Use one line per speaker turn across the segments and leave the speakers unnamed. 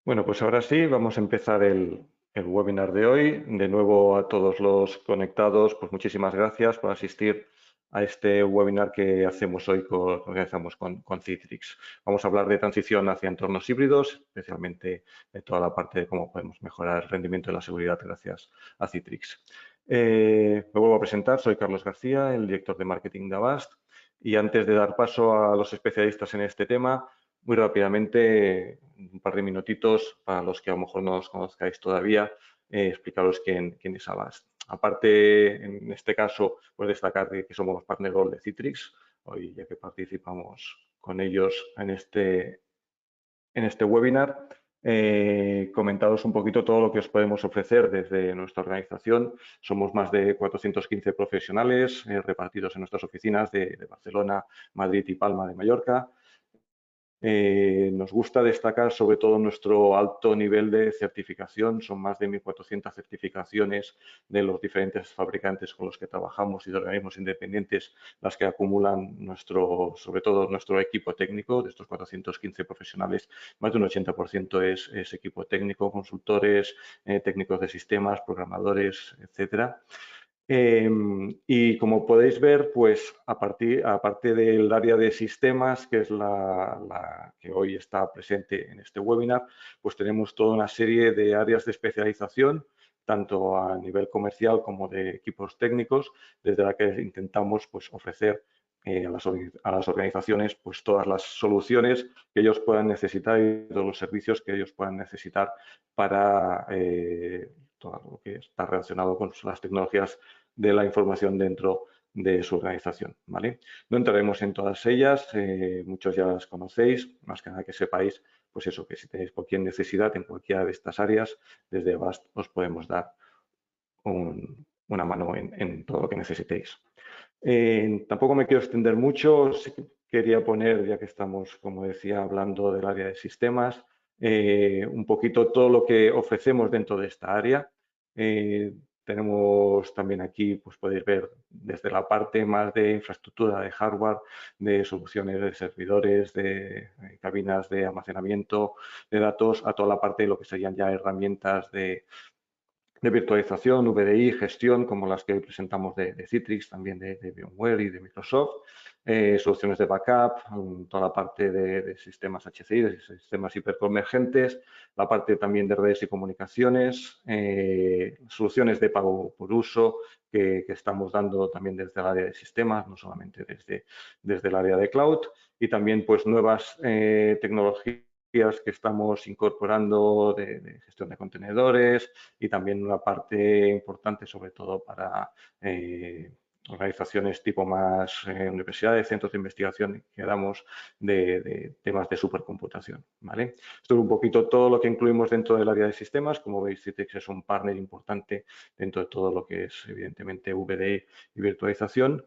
Bueno, pues ahora sí, vamos a empezar el webinar de hoy. De nuevo a todos los conectados, pues muchísimas gracias por asistir a este webinar que hacemos hoy, organizamos con Citrix. Vamos a hablar de transición hacia entornos híbridos, especialmente de toda la parte de cómo podemos mejorar el rendimiento y la seguridad gracias a Citrix. Me vuelvo a presentar, soy Carlos García, el director de marketing de Avast, y antes de dar paso a los especialistas en este tema, muy rápidamente, un par de minutitos para los que a lo mejor no os conozcáis todavía, explicaros quién es Avast. Aparte, en este caso, pues destacar que somos los partner Gold de Citrix, hoy ya que participamos con ellos en este webinar. Comentaros un poquito todo lo que os podemos ofrecer desde nuestra organización. Somos más de 415 profesionales repartidos en nuestras oficinas de Barcelona, Madrid y Palma de Mallorca. Nos gusta destacar sobre todo nuestro alto nivel de certificación. Son más de 1.400 certificaciones de los diferentes fabricantes con los que trabajamos y de organismos independientes las que acumulan sobre todo nuestro equipo técnico. De estos 415 profesionales, más de un 80% es equipo técnico, consultores, técnicos de sistemas, programadores, etcétera. Y como podéis ver, pues aparte del área de sistemas, que es la que hoy está presente en este webinar, pues tenemos toda una serie de áreas de especialización, tanto a nivel comercial como de equipos técnicos, desde la que intentamos pues, ofrecer a las organizaciones pues, todas las soluciones que ellos puedan necesitar y todos los servicios que ellos puedan necesitar para todo lo que está relacionado con las tecnologías de la información dentro de su organización. ¿Vale? No entraremos en todas ellas, muchos ya las conocéis, más que nada que sepáis, pues eso, que si tenéis cualquier necesidad en cualquiera de estas áreas, desde Avast os podemos dar una mano en todo lo que necesitéis. Tampoco me quiero extender mucho, sí que quería poner, ya que estamos, como decía, hablando del área de sistemas, un poquito todo lo que ofrecemos dentro de esta área. Tenemos también aquí, pues podéis ver desde la parte más de infraestructura de hardware, de soluciones de servidores, de cabinas de almacenamiento de datos, a toda la parte de lo que serían ya herramientas de virtualización, VDI, gestión, como las que hoy presentamos de Citrix, también de VMware y de Microsoft, soluciones de backup, toda la parte de sistemas HCI, de sistemas hiperconvergentes, la parte también de redes y comunicaciones, soluciones de pago por uso que estamos dando también desde el área de sistemas, no solamente desde el área de cloud, y también pues nuevas tecnologías que estamos incorporando de gestión de contenedores y también una parte importante sobre todo para organizaciones tipo más universidades, centros de investigación que damos de temas de supercomputación. ¿Vale? Esto es un poquito todo lo que incluimos dentro del área de sistemas. Como veis, Citrix es un partner importante dentro de todo lo que es evidentemente VDI y virtualización.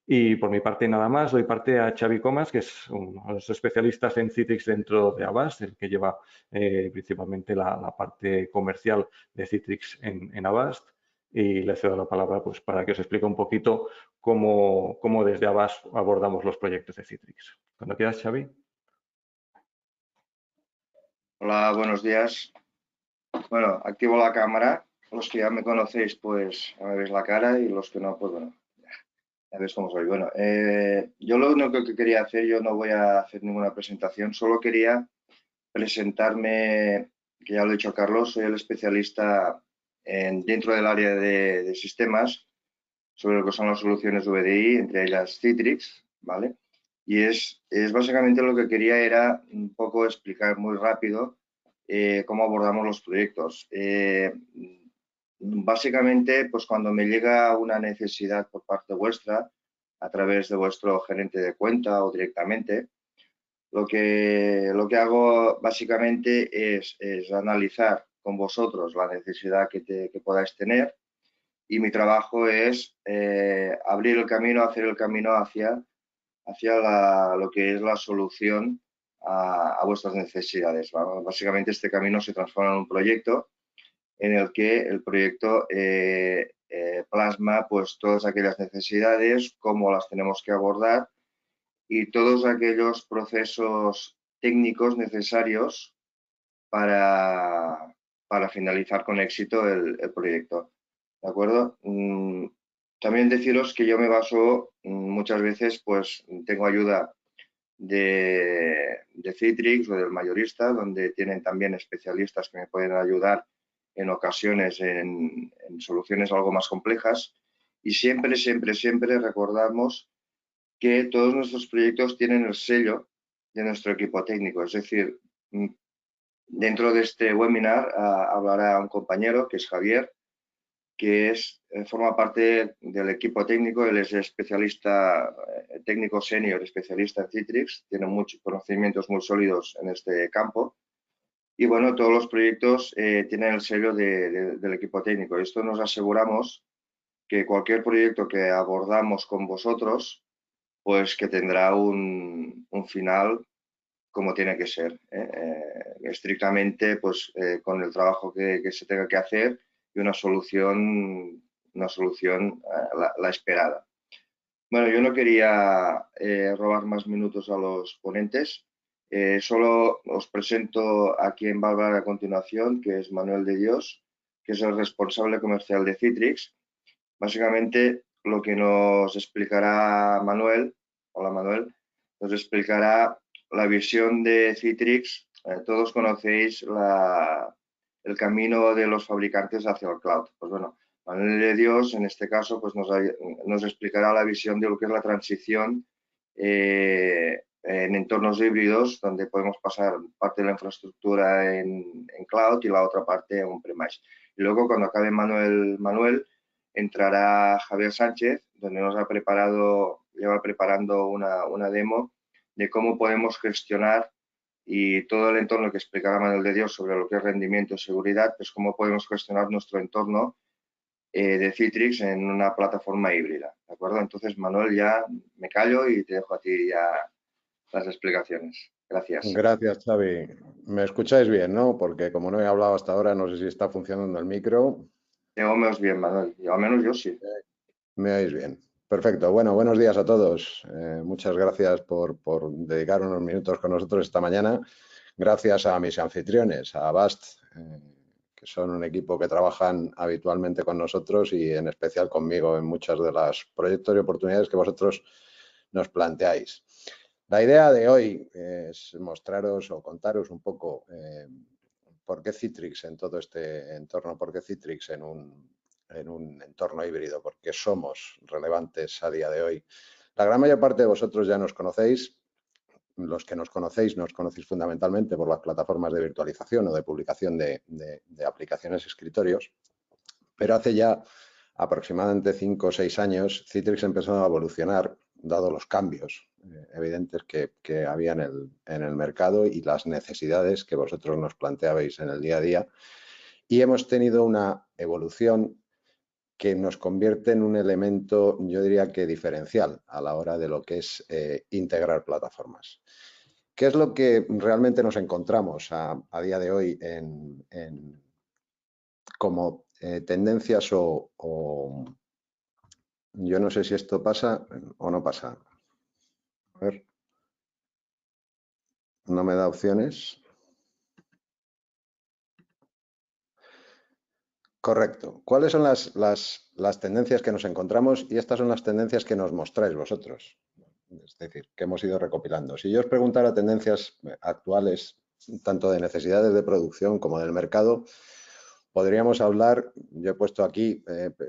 Y por mi parte nada más, doy parte a Xavi Comas, que es uno de los especialistas en Citrix dentro de Avast, el que lleva principalmente la parte comercial de Citrix en Avast. Y le cedo la palabra pues, para que os explique un poquito cómo desde Avast abordamos los proyectos de Citrix. Cuando quieras, Xavi.
Hola, buenos días. Bueno, activo la cámara. Los que ya me conocéis, pues ya me veis la cara y los que no, pues bueno, ya veis cómo soy. Bueno, yo lo único que quería hacer, yo no voy a hacer ninguna presentación, solo quería presentarme, que ya lo ha dicho Carlos, soy el especialista dentro del área de sistemas sobre lo que son las soluciones VDI, entre ellas Citrix, ¿vale? Y es básicamente lo que quería era un poco explicar muy rápido cómo abordamos los proyectos. Básicamente, pues cuando me llega una necesidad por parte vuestra, a través de vuestro gerente de cuenta o directamente, lo que hago básicamente es analizar con vosotros la necesidad que podáis tener y mi trabajo es abrir el camino, hacer el camino hacia lo que es la solución a vuestras necesidades. ¿Vale? Básicamente este camino se transforma en un proyecto en el que el proyecto plasma pues, todas aquellas necesidades, cómo las tenemos que abordar y todos aquellos procesos técnicos necesarios para finalizar con éxito el proyecto. ¿De acuerdo? También deciros que yo me baso muchas veces, pues tengo ayuda de Citrix o del mayorista, donde tienen también especialistas que me pueden ayudar en ocasiones en soluciones algo más complejas. Y siempre, siempre, siempre recordamos que todos nuestros proyectos tienen el sello de nuestro equipo técnico. Es decir, dentro de este webinar hablará un compañero que es Javier, que forma parte del equipo técnico. Él es especialista, técnico senior, especialista en Citrix, tiene muchos conocimientos muy sólidos en este campo. Y bueno, todos los proyectos tienen el sello del equipo técnico. Esto nos aseguramos que cualquier proyecto que abordamos con vosotros, pues que tendrá un final como tiene que ser, estrictamente pues con el trabajo que se tenga que hacer y una solución la esperada. Bueno, yo no quería robar más minutos a los ponentes. Solo os presento a quien va a hablar a continuación, que es Manuel de Dios, que es el responsable comercial de Citrix. Básicamente, lo que nos explicará Manuel, hola Manuel, nos explicará la visión de Citrix. Todos conocéis el camino de los fabricantes hacia el cloud. Pues bueno, Manuel de Dios, en este caso, pues nos explicará la visión de lo que es la transición en entornos híbridos, donde podemos pasar parte de la infraestructura en cloud y la otra parte en on-premise. Y luego, cuando acabe Manuel, entrará Javier Sánchez, donde lleva preparando una demo de cómo podemos gestionar y todo el entorno que explicará Manuel de Dios sobre lo que es rendimiento y seguridad, pues cómo podemos gestionar nuestro entorno de Citrix en una plataforma híbrida, ¿de acuerdo? Entonces, Manuel, ya me callo y te dejo a ti ya las explicaciones. Gracias.
Gracias, Xavi. ¿Me escucháis bien, no? Porque como no he hablado hasta ahora, no sé si está funcionando el micro.
Te oímos bien, Manuel. Y al menos yo sí.
¿Me oís bien? Perfecto. Bueno, buenos días a todos. Muchas gracias por dedicar unos minutos con nosotros esta mañana. Gracias a mis anfitriones, a Bast, que son un equipo que trabajan habitualmente con nosotros y en especial conmigo en muchos de los proyectos y oportunidades que vosotros nos planteáis. La idea de hoy es mostraros o contaros un poco por qué Citrix en todo este entorno, por qué Citrix en un entorno híbrido, por qué somos relevantes a día de hoy. La gran mayor parte de vosotros ya nos conocéis. Los que nos conocéis fundamentalmente por las plataformas de virtualización o de publicación de aplicaciones escritorios, pero hace ya aproximadamente 5 o 6 años Citrix empezó a evolucionar, dado los cambios evidentes que había en el mercado y las necesidades que vosotros nos planteabais en el día a día, y hemos tenido una evolución que nos convierte en un elemento, yo diría que diferencial a la hora de lo que es integrar plataformas. ¿Qué es lo que realmente nos encontramos a día de hoy como tendencias o yo no sé si esto pasa o no pasa? A ver, no me da opciones. Correcto. ¿Cuáles son las tendencias que nos encontramos? Y estas son las tendencias que nos mostráis vosotros. Es decir, que hemos ido recopilando. Si yo os preguntara tendencias actuales, tanto de necesidades de producción como del mercado, podríamos hablar, yo he puesto aquí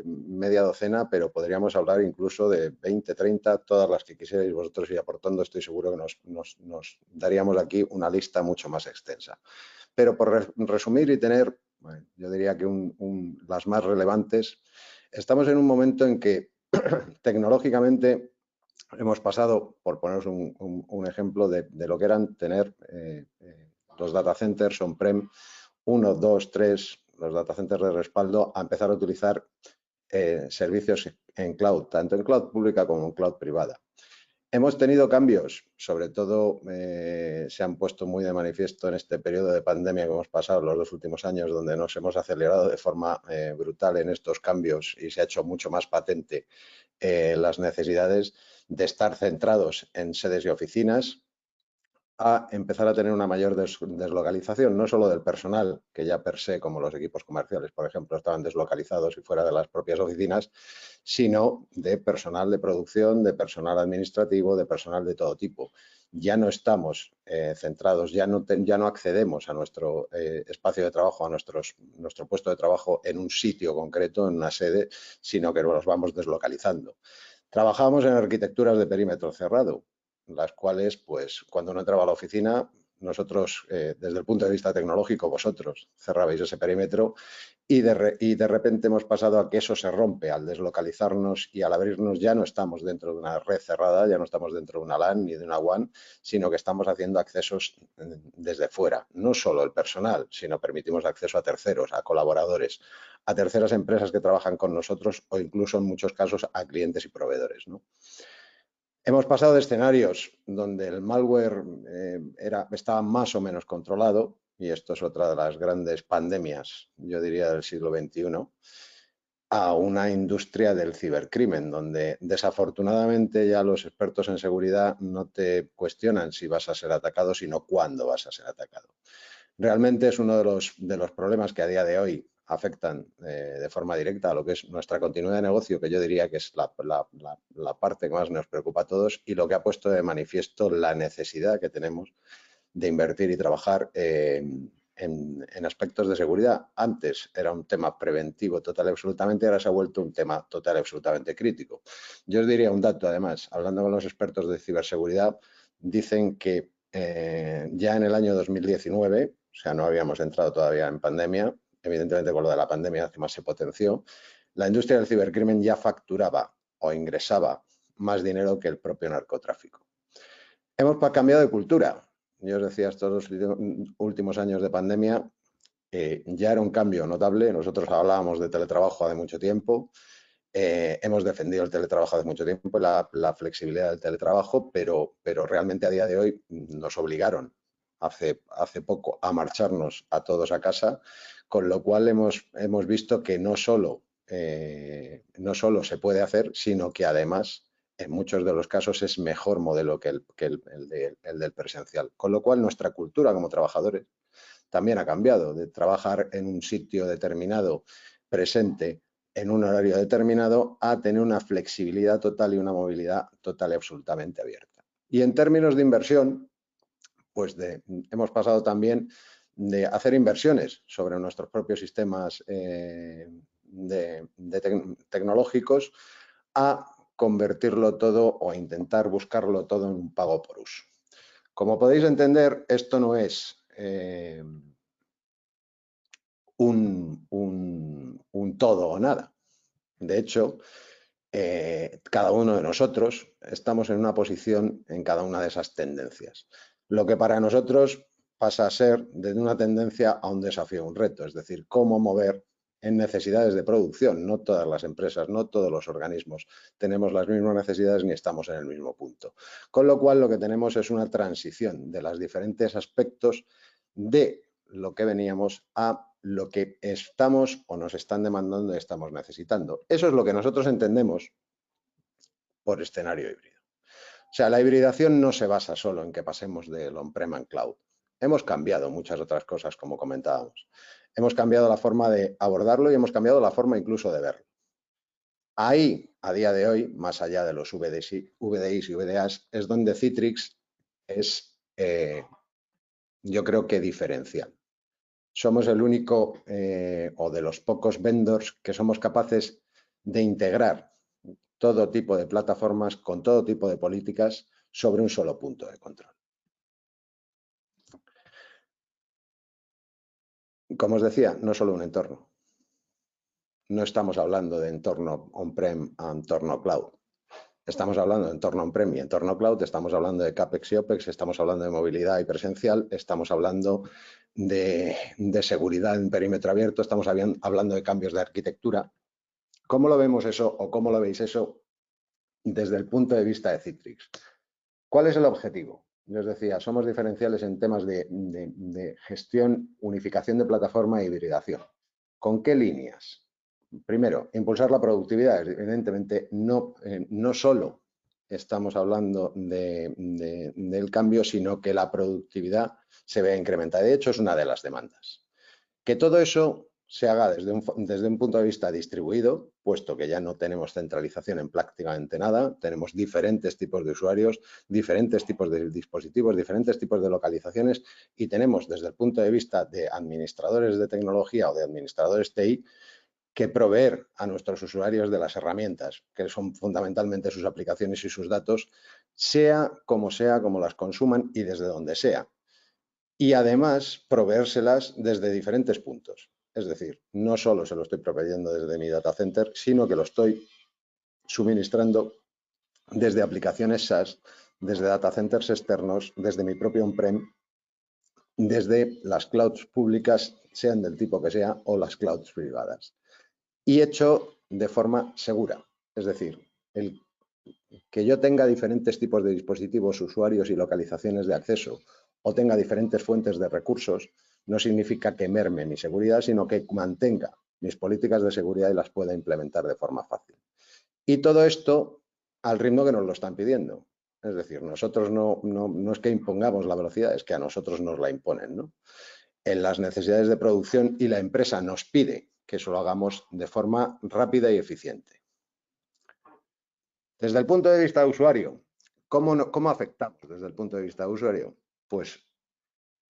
media docena, pero podríamos hablar incluso de 20, 30, todas las que quisierais vosotros ir aportando. Estoy seguro que nos daríamos aquí una lista mucho más extensa. Pero por resumir y tener, bueno, yo diría que las más relevantes, estamos en un momento en que tecnológicamente hemos pasado, por poneros un ejemplo, de lo que eran tener los data centers on-prem 1, 2, 3, los data centers de respaldo, a empezar a utilizar servicios en cloud, tanto en cloud pública como en cloud privada. Hemos tenido cambios, sobre todo se han puesto muy de manifiesto en este periodo de pandemia que hemos pasado los 2 últimos años, donde nos hemos acelerado de forma brutal en estos cambios y se ha hecho mucho más patente las necesidades de estar centrados en sedes y oficinas, a empezar a tener una mayor deslocalización, no solo del personal, que ya per se, como los equipos comerciales, por ejemplo, estaban deslocalizados y fuera de las propias oficinas, sino de personal de producción, de personal administrativo, de personal de todo tipo. Ya no estamos centrados, ya no accedemos a nuestro espacio de trabajo, a nuestro puesto de trabajo en un sitio concreto, en una sede, sino que nos vamos deslocalizando. Trabajamos en arquitecturas de perímetro cerrado, las cuales, pues, cuando uno entraba a la oficina, nosotros, desde el punto de vista tecnológico, vosotros cerrabais ese perímetro y de repente hemos pasado a que eso se rompe al deslocalizarnos y al abrirnos. Ya no estamos dentro de una red cerrada, ya no estamos dentro de una LAN ni de una WAN, sino que estamos haciendo accesos desde fuera. No solo el personal, sino permitimos acceso a terceros, a colaboradores, a terceras empresas que trabajan con nosotros o incluso en muchos casos a clientes y proveedores, ¿no? Hemos pasado de escenarios donde el malware estaba más o menos controlado, y esto es otra de las grandes pandemias, yo diría, del siglo XXI, a una industria del cibercrimen, donde desafortunadamente ya los expertos en seguridad no te cuestionan si vas a ser atacado, sino cuándo vas a ser atacado. Realmente es uno de los problemas que a día de hoy afectan de forma directa a lo que es nuestra continuidad de negocio, que yo diría que es la parte que más nos preocupa a todos y lo que ha puesto de manifiesto la necesidad que tenemos de invertir y trabajar en aspectos de seguridad. Antes era un tema preventivo total y absolutamente, ahora se ha vuelto un tema total y absolutamente crítico. Yo os diría un dato, además, hablando con los expertos de ciberseguridad, dicen que ya en el año 2019, o sea, no habíamos entrado todavía en pandemia, evidentemente con lo de la pandemia más se potenció, la industria del cibercrimen ya facturaba o ingresaba más dinero que el propio narcotráfico. Hemos cambiado de cultura. Yo os decía, estos últimos años de pandemia ya era un cambio notable. Nosotros hablábamos de teletrabajo hace mucho tiempo. Hemos defendido el teletrabajo hace mucho tiempo, la flexibilidad del teletrabajo, pero realmente a día de hoy nos obligaron hace poco a marcharnos a todos a casa, con lo cual hemos visto que no solo se puede hacer, sino que además en muchos de los casos es mejor modelo que el del presencial. Con lo cual nuestra cultura como trabajadores también ha cambiado, de trabajar en un sitio determinado, presente, en un horario determinado, a tener una flexibilidad total y una movilidad total y absolutamente abierta. Y en términos de inversión, pues hemos pasado también de hacer inversiones sobre nuestros propios sistemas tecnológicos a convertirlo todo o intentar buscarlo todo en un pago por uso. Como podéis entender, esto no es un todo o nada. De hecho, cada uno de nosotros estamos en una posición en cada una de esas tendencias. Lo que para nosotros pasa a ser de una tendencia a un desafío, un reto, es decir, cómo mover en necesidades de producción. No todas las empresas, no todos los organismos tenemos las mismas necesidades ni estamos en el mismo punto. Con lo cual, lo que tenemos es una transición de los diferentes aspectos de lo que veníamos a lo que estamos o nos están demandando y estamos necesitando. Eso es lo que nosotros entendemos por escenario híbrido. O sea, la hibridación no se basa solo en que pasemos del on-prem al cloud. Hemos cambiado muchas otras cosas, como comentábamos. Hemos cambiado la forma de abordarlo y hemos cambiado la forma incluso de verlo. Ahí, a día de hoy, más allá de los VDIs y VDAs, es donde Citrix es, yo creo que diferencial. Somos el único o de los pocos vendors que somos capaces de integrar todo tipo de plataformas con todo tipo de políticas sobre un solo punto de control. Como os decía, no solo un entorno. No estamos hablando de entorno on-prem a entorno cloud. Estamos hablando de entorno on-prem y entorno cloud, estamos hablando de CAPEX y OPEX, estamos hablando de movilidad y presencial, estamos hablando de seguridad en perímetro abierto, estamos hablando de cambios de arquitectura. ¿Cómo lo vemos eso o cómo lo veis eso desde el punto de vista de Citrix? ¿Cuál es el objetivo? Yo os decía, somos diferenciales en temas de gestión, unificación de plataforma e hibridación. ¿Con qué líneas? Primero, impulsar la productividad. Evidentemente, no solo estamos hablando del cambio, sino que la productividad se vea incrementada. De hecho, es una de las demandas. Que todo eso se haga desde un punto de vista distribuido, puesto que ya no tenemos centralización en prácticamente nada, tenemos diferentes tipos de usuarios, diferentes tipos de dispositivos, diferentes tipos de localizaciones y tenemos desde el punto de vista de administradores de tecnología o de administradores TI que proveer a nuestros usuarios de las herramientas, que son fundamentalmente sus aplicaciones y sus datos, sea, como las consuman y desde donde sea. Y además proveérselas desde diferentes puntos. Es decir, no solo se lo estoy proveyendo desde mi data center, sino que lo estoy suministrando desde aplicaciones SaaS, desde data centers externos, desde mi propio on-prem, desde las clouds públicas, sean del tipo que sea, o las clouds privadas. Y hecho de forma segura. Es decir, el que yo tenga diferentes tipos de dispositivos, usuarios y localizaciones de acceso o tenga diferentes fuentes de recursos no significa que merme mi seguridad, sino que mantenga mis políticas de seguridad y las pueda implementar de forma fácil. Y todo esto al ritmo que nos lo están pidiendo. Es decir, nosotros no es que impongamos la velocidad, es que a nosotros nos la imponen, ¿no? En las necesidades de producción y la empresa nos pide que eso lo hagamos de forma rápida y eficiente. Desde el punto de vista de usuario, ¿cómo afectamos desde el punto de vista de usuario? Pues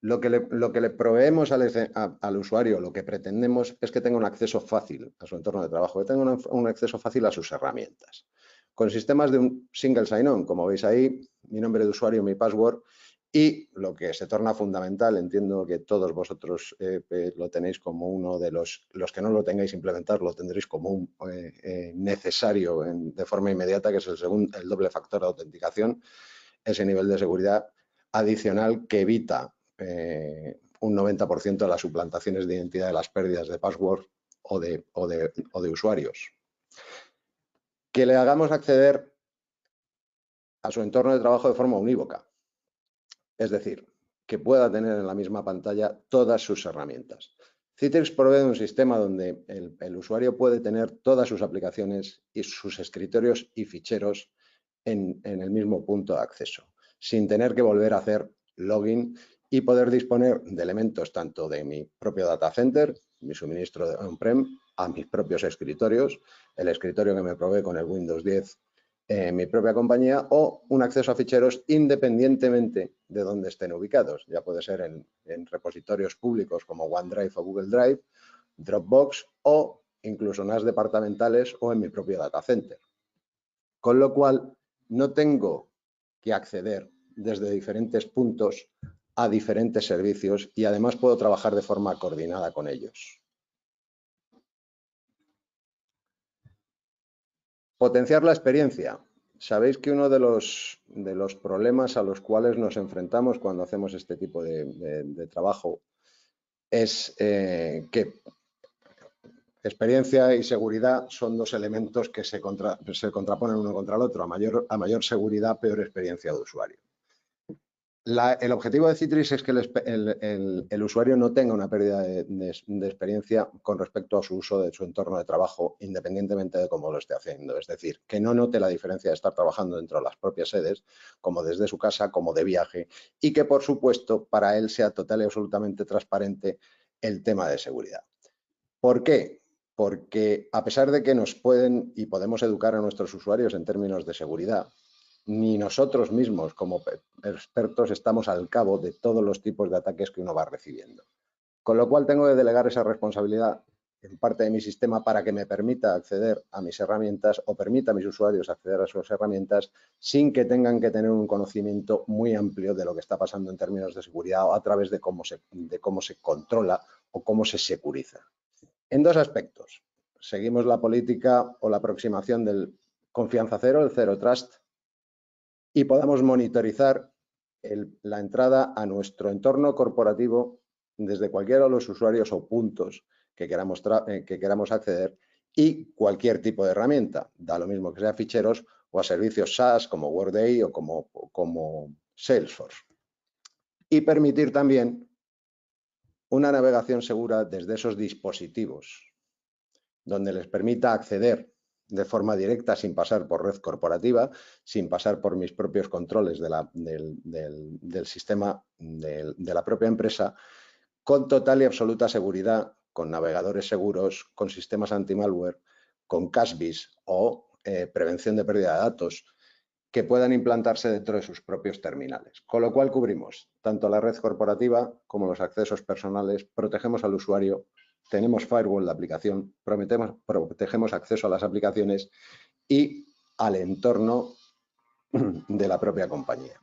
lo que le proveemos al usuario, lo que pretendemos es que tenga un acceso fácil a su entorno de trabajo, que tenga un acceso fácil a sus herramientas. Con sistemas de un single sign-on, como veis ahí, mi nombre de usuario, mi password, y lo que se torna fundamental, entiendo que todos vosotros lo tenéis como uno de los que no lo tengáis implementado, lo tendréis como un necesario de forma inmediata, que es el doble factor de autenticación, ese nivel de seguridad adicional que evita un 90% de las suplantaciones de identidad, de las pérdidas de password o de usuarios. Que le hagamos acceder a su entorno de trabajo de forma unívoca. Es decir, que pueda tener en la misma pantalla todas sus herramientas. Citrix provee un sistema donde el usuario puede tener todas sus aplicaciones y sus escritorios y ficheros en el mismo punto de acceso, sin tener que volver a hacer login y poder disponer de elementos tanto de mi propio data center, mi suministro de on-prem, a mis propios escritorios, el escritorio que me provee con el Windows 10 mi propia compañía o un acceso a ficheros independientemente de dónde estén ubicados. Ya puede ser en repositorios públicos como OneDrive o Google Drive, Dropbox o incluso NAS departamentales o en mi propio data center. Con lo cual, no tengo que acceder desde diferentes puntos a diferentes servicios y además puedo trabajar de forma coordinada con ellos. Potenciar la experiencia. Sabéis que uno de los problemas a los cuales nos enfrentamos cuando hacemos este tipo de trabajo es que experiencia y seguridad son dos elementos que se contraponen uno contra el otro. A mayor seguridad, peor experiencia de usuario. El objetivo de Citrix es que el usuario no tenga una pérdida de experiencia con respecto a su uso de su entorno de trabajo, independientemente de cómo lo esté haciendo. Es decir, que no note la diferencia de estar trabajando dentro de las propias sedes, como desde su casa, como de viaje, y que, por supuesto, para él sea total y absolutamente transparente el tema de seguridad. ¿Por qué? Porque a pesar de que nos pueden y podemos educar a nuestros usuarios en términos de seguridad, ni nosotros mismos como expertos estamos al cabo de todos los tipos de ataques que uno va recibiendo. Con lo cual tengo que delegar esa responsabilidad en parte de mi sistema para que me permita acceder a mis herramientas o permita a mis usuarios acceder a sus herramientas sin que tengan que tener un conocimiento muy amplio de lo que está pasando en términos de seguridad o a través de cómo se controla o cómo se securiza. En dos aspectos. Seguimos la política o la aproximación del confianza cero, el Zero Trust, y podamos monitorizar la entrada a nuestro entorno corporativo desde cualquiera de los usuarios o puntos que queramos acceder y cualquier tipo de herramienta. Da lo mismo que sea ficheros o a servicios SaaS como Workday o como Salesforce. Y permitir también una navegación segura desde esos dispositivos, donde les permita acceder de forma directa, sin pasar por red corporativa, sin pasar por mis propios controles del sistema de la propia empresa, con total y absoluta seguridad, con navegadores seguros, con sistemas anti-malware, con CASBs o prevención de pérdida de datos, que puedan implantarse dentro de sus propios terminales. Con lo cual cubrimos tanto la red corporativa como los accesos personales, protegemos al usuario, tenemos firewall de aplicación, protegemos acceso a las aplicaciones y al entorno de la propia compañía.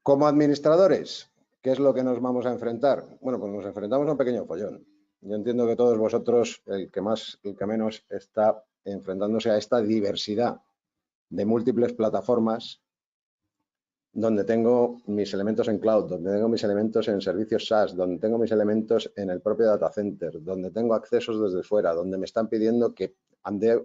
Como administradores, ¿qué es lo que nos vamos a enfrentar? Bueno, pues nos enfrentamos a un pequeño follón. Yo entiendo que todos vosotros, el que más, el que menos, está enfrentándose a esta diversidad de múltiples plataformas donde tengo mis elementos en cloud, donde tengo mis elementos en servicios SaaS, donde tengo mis elementos en el propio data center, donde tengo accesos desde fuera, donde me están pidiendo que ande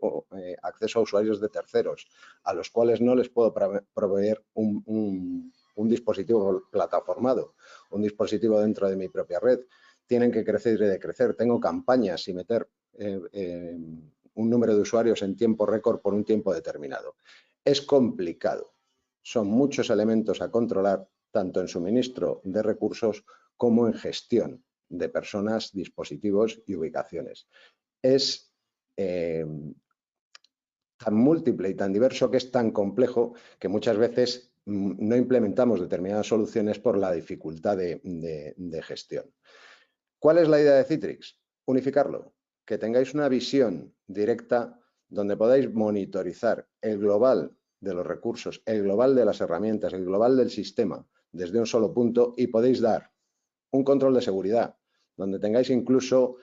acceso a usuarios de terceros, a los cuales no les puedo proveer un dispositivo plataformado, un dispositivo dentro de mi propia red. Tienen que crecer y decrecer. Tengo campañas y meter un número de usuarios en tiempo récord por un tiempo determinado. Es complicado. Son muchos elementos a controlar, tanto en suministro de recursos como en gestión de personas, dispositivos y ubicaciones. Es tan múltiple y tan diverso que es tan complejo que muchas veces no implementamos determinadas soluciones por la dificultad de gestión. ¿Cuál es la idea de Citrix? Unificarlo, que tengáis una visión directa donde podáis monitorizar el global de los recursos, el global de las herramientas, el global del sistema desde un solo punto y podéis dar un control de seguridad, donde tengáis incluso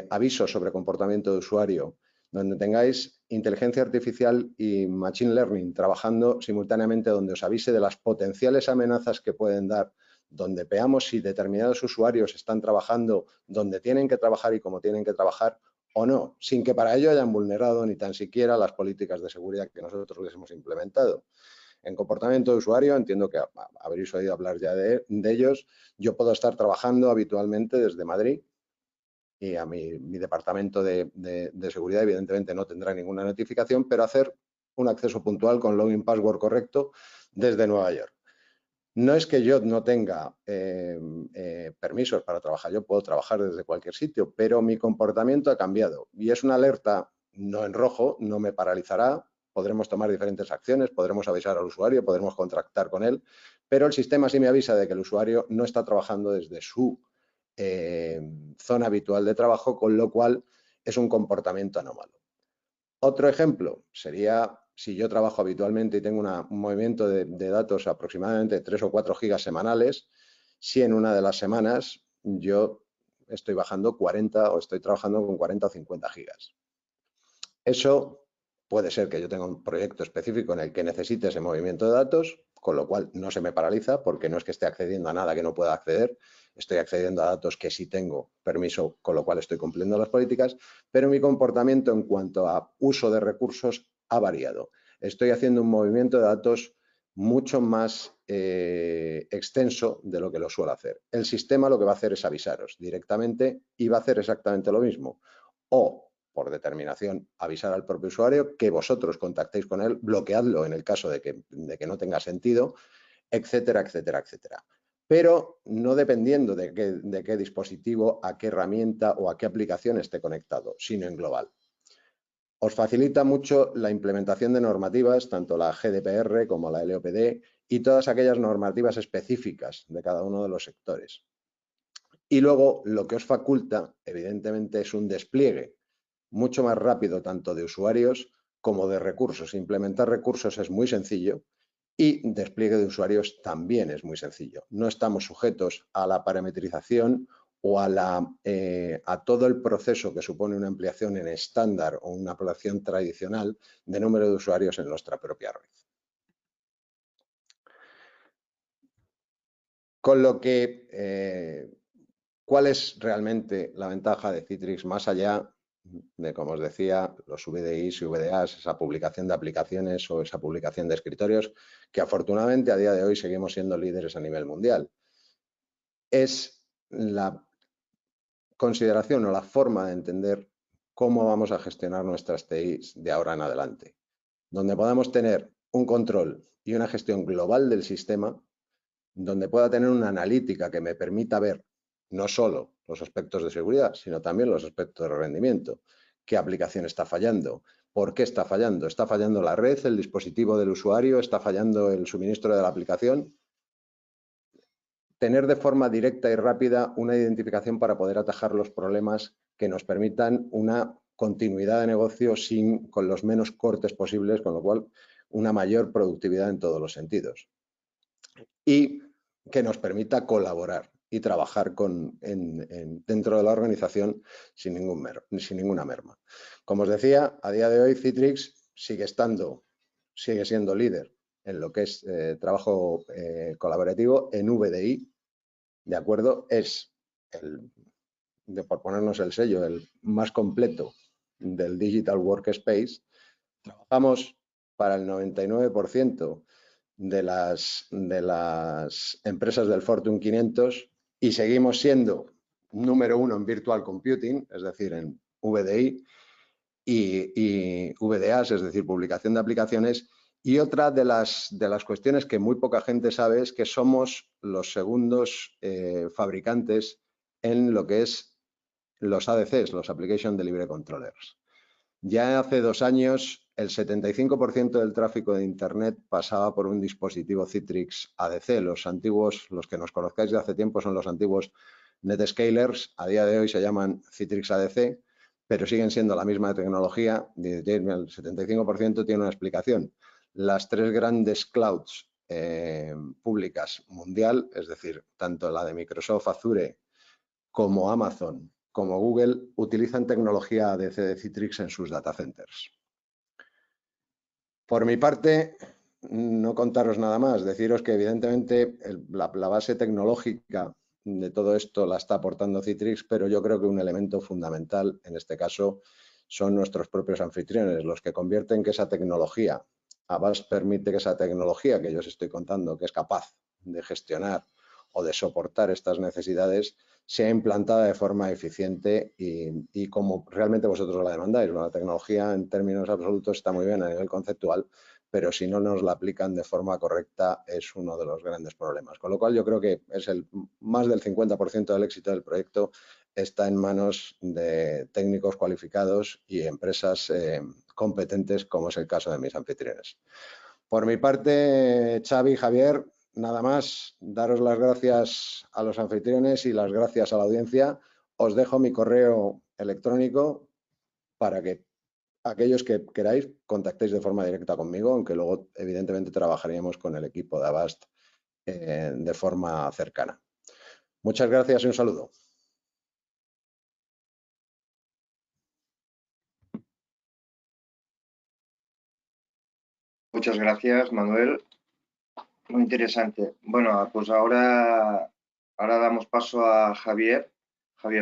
avisos sobre comportamiento de usuario, donde tengáis inteligencia artificial y machine learning trabajando simultáneamente, donde os avise de las potenciales amenazas que pueden dar, donde veamos si determinados usuarios están trabajando donde tienen que trabajar y cómo tienen que trabajar o no, sin que para ello hayan vulnerado ni tan siquiera las políticas de seguridad que nosotros les hemos implementado. En comportamiento de usuario, entiendo que habréis oído hablar ya de ellos. Yo puedo estar trabajando habitualmente desde Madrid y a mi departamento de seguridad evidentemente no tendrá ninguna notificación, pero hacer un acceso puntual con login password correcto desde Nueva York. No es que yo no tenga permisos para trabajar, yo puedo trabajar desde cualquier sitio, pero mi comportamiento ha cambiado y es una alerta no en rojo, no me paralizará, podremos tomar diferentes acciones, podremos avisar al usuario, podremos contactar con él, pero el sistema sí me avisa de que el usuario no está trabajando desde su zona habitual de trabajo, con lo cual es un comportamiento anómalo. Otro ejemplo sería si yo trabajo habitualmente y tengo un movimiento de datos aproximadamente 3 o 4 gigas semanales, si en una de las semanas yo estoy bajando 40 o estoy trabajando con 40 o 50 gigas. Eso puede ser que yo tenga un proyecto específico en el que necesite ese movimiento de datos, con lo cual no se me paraliza porque no es que esté accediendo a nada que no pueda acceder, estoy accediendo a datos que sí tengo permiso, con lo cual estoy cumpliendo las políticas, pero mi comportamiento en cuanto a uso de recursos ha variado. Estoy haciendo un movimiento de datos mucho más extenso de lo que lo suelo hacer. El sistema lo que va a hacer es avisaros directamente y va a hacer exactamente lo mismo. O por determinación, avisar al propio usuario, que vosotros contactéis con él, bloqueadlo en el caso de que no tenga sentido, etcétera, etcétera, etcétera. Pero no dependiendo de qué dispositivo, a qué herramienta o a qué aplicación esté conectado, sino en global. Os facilita mucho la implementación de normativas, tanto la GDPR como la LOPD y todas aquellas normativas específicas de cada uno de los sectores. Y luego lo que os faculta, evidentemente, es un despliegue mucho más rápido tanto de usuarios como de recursos. Implementar recursos es muy sencillo y despliegue de usuarios también es muy sencillo. No estamos sujetos a la parametrización o a todo el proceso que supone una ampliación en estándar o una ampliación tradicional de número de usuarios en nuestra propia red. Con lo que, ¿cuál es realmente la ventaja de Citrix más allá de, como os decía, los VDIs y VDAs, esa publicación de aplicaciones o esa publicación de escritorios, que afortunadamente a día de hoy seguimos siendo líderes a nivel mundial? Es la consideración o la forma de entender cómo vamos a gestionar nuestras TIs de ahora en adelante, donde podamos tener un control y una gestión global del sistema, donde pueda tener una analítica que me permita ver no solo los aspectos de seguridad, sino también los aspectos de rendimiento. ¿Qué aplicación está fallando? ¿Por qué está fallando? ¿Está fallando la red, el dispositivo del usuario? ¿Está fallando el suministro de la aplicación? Tener de forma directa y rápida una identificación para poder atajar los problemas que nos permitan una continuidad de negocio con los menos cortes posibles, con lo cual una mayor productividad en todos los sentidos. Y que nos permita colaborar y trabajar dentro de la organización sin ninguna merma. Como os decía, a día de hoy Citrix sigue siendo líder en lo que es trabajo colaborativo en VDI, ¿de acuerdo? Es, por ponernos el sello, el más completo del Digital Workspace. Trabajamos para el 99% de las empresas del Fortune 500 y seguimos siendo número 1 en Virtual Computing, es decir, en VDI y VDAs, es decir, publicación de aplicaciones. Y otra de las cuestiones que muy poca gente sabe es que somos los segundos fabricantes en lo que es los ADCs, los Application Delivery Controllers. Ya hace 2 años, el 75% del tráfico de Internet pasaba por un dispositivo Citrix ADC. Los antiguos, los que nos conozcáis de hace tiempo, son los antiguos NetScalers. A día de hoy se llaman Citrix ADC, pero siguen siendo la misma tecnología. El 75% tiene una explicación. Las 3 grandes clouds públicas mundial, es decir, tanto la de Microsoft Azure como Amazon, como Google, utilizan tecnología ADC de Citrix en sus data centers. Por mi parte, no contaros nada más, deciros que evidentemente la base tecnológica de todo esto la está aportando Citrix, pero yo creo que un elemento fundamental en este caso son nuestros propios anfitriones, los que convierten que esa tecnología, Avast permite que esa tecnología que yo os estoy contando, que es capaz de gestionar o de soportar estas necesidades, sea implantada de forma eficiente y como realmente vosotros la demandáis. La tecnología en términos absolutos está muy bien a nivel conceptual, pero si no nos la aplican de forma correcta es uno de los grandes problemas. Con lo cual yo creo que es más del 50% del éxito del proyecto está en manos de técnicos cualificados y empresas competentes, como es el caso de mis anfitriones. Por mi parte, Xavi, Javier, nada más, daros las gracias a los anfitriones y las gracias a la audiencia. Os dejo mi correo electrónico para que aquellos que queráis contactéis de forma directa conmigo, aunque luego evidentemente trabajaríamos con el equipo de Avast de forma cercana. Muchas gracias y un saludo.
Muchas gracias, Manuel. Muy interesante. Bueno, pues ahora damos paso a Javier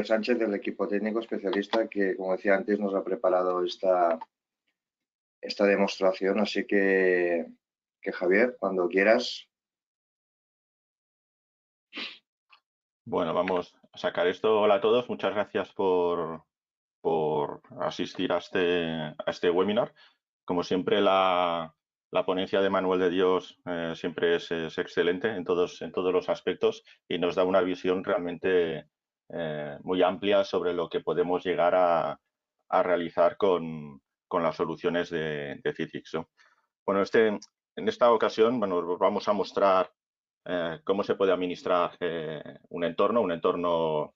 Sánchez, del equipo técnico especialista, que, como decía antes, nos ha preparado esta demostración. Así que Javier, cuando quieras.
Bueno, vamos a sacar esto. Hola a todos, muchas gracias por asistir a este webinar. Como siempre, la ponencia de Manuel de Dios siempre es excelente en todos los aspectos y nos da una visión realmente muy amplia sobre lo que podemos llegar a realizar con las soluciones de Citrix, ¿no? Bueno, en esta ocasión, bueno, os vamos a mostrar cómo se puede administrar un entorno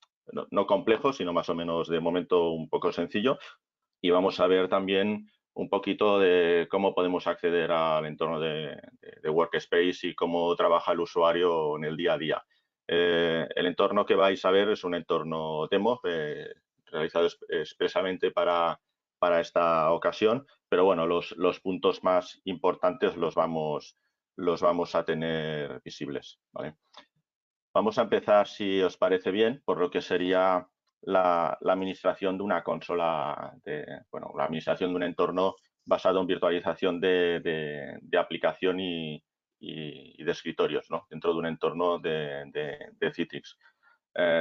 no complejo, sino más o menos de momento un poco sencillo. Y vamos a ver también un poquito de cómo podemos acceder al entorno de Workspace y cómo trabaja el usuario en el día a día. El entorno que vais a ver es un entorno demo realizado expresamente para esta ocasión, pero bueno, los puntos más importantes los vamos a tener visibles, ¿vale? Vamos a empezar, si os parece bien, por lo que sería la administración de una consola, la administración de un entorno basado en virtualización de aplicación y de escritorios, ¿no? Dentro de un entorno de Citrix.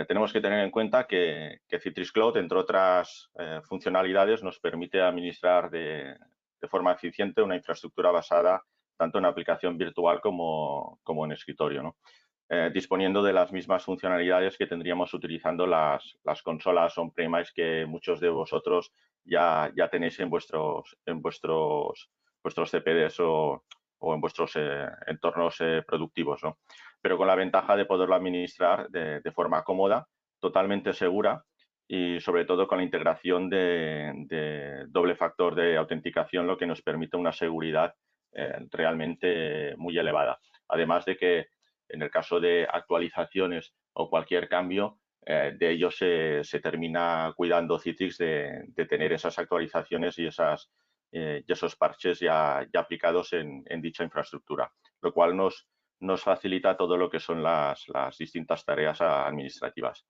tenemos que tener en cuenta que Citrix Cloud, entre otras funcionalidades, nos permite administrar de forma eficiente una infraestructura basada tanto en aplicación virtual como en escritorio, ¿no? Disponiendo de las mismas funcionalidades que tendríamos utilizando las consolas on-premise que muchos de vosotros ya tenéis en vuestros CPDs o en vuestros entornos productivos, ¿no? Pero con la ventaja de poderlo administrar de forma cómoda, totalmente segura y sobre todo con la integración de doble factor de autenticación, lo que nos permite una seguridad realmente muy elevada. Además de que en el caso de actualizaciones o cualquier cambio, de ello se termina cuidando Citrix de tener esas actualizaciones y esos parches ya aplicados en dicha infraestructura, lo cual nos facilita todo lo que son las distintas tareas administrativas.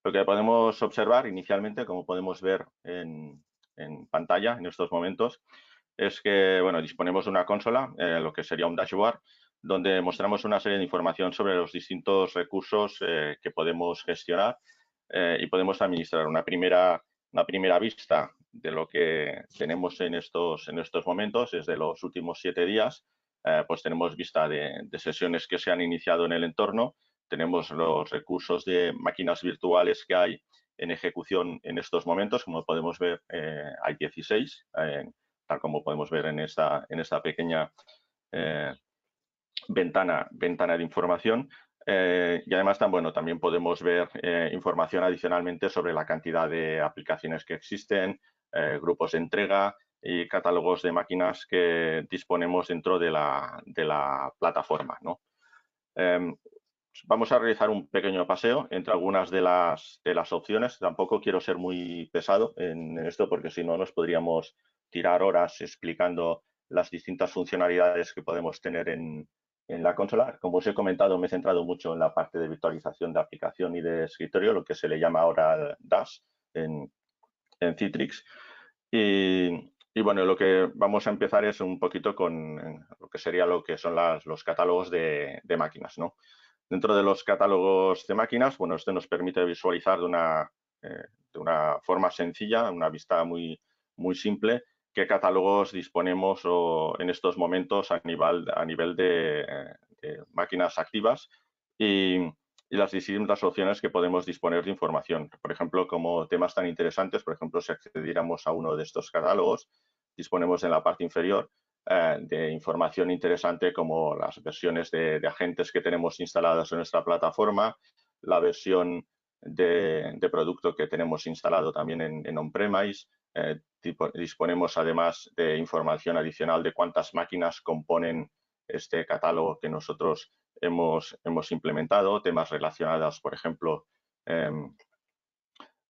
Lo que podemos observar inicialmente, como podemos ver en pantalla en estos momentos, es que bueno, disponemos de una consola, lo que sería un dashboard, donde mostramos una serie de información sobre los distintos recursos que podemos gestionar y podemos administrar. Una primera vista de lo que tenemos en estos momentos es de los últimos 7 días. Pues tenemos vista de sesiones que se han iniciado en el entorno, tenemos los recursos de máquinas virtuales que hay en ejecución en estos momentos, como podemos ver hay 16, tal como podemos ver en esta pequeña ventana de información. Y además también podemos ver información adicionalmente sobre la cantidad de aplicaciones que existen, grupos de entrega y catálogos de máquinas que disponemos dentro de la plataforma, ¿no? Vamos a realizar un pequeño paseo entre algunas de las opciones. Tampoco quiero ser muy pesado en esto porque si no nos podríamos tirar horas explicando las distintas funcionalidades que podemos tener en la consola. Como os he comentado, me he centrado mucho en la parte de virtualización de aplicación y de escritorio, lo que se le llama ahora DAS en Citrix. Y bueno, lo que vamos a empezar es un poquito con lo que sería lo que son los catálogos de máquinas, ¿no? Dentro de los catálogos de máquinas, bueno, este nos permite visualizar de una forma sencilla, una vista muy simple, qué catálogos disponemos en estos momentos a nivel de máquinas activas y las distintas opciones que podemos disponer de información. Por ejemplo, como temas tan interesantes, por ejemplo, si accediéramos a uno de estos catálogos, disponemos en la parte inferior de información interesante como las versiones de agentes que tenemos instaladas en nuestra plataforma, la versión de producto que tenemos instalado también en on-premise. Disponemos además de información adicional de cuántas máquinas componen este catálogo que nosotros hemos implementado, temas relacionados, por ejemplo,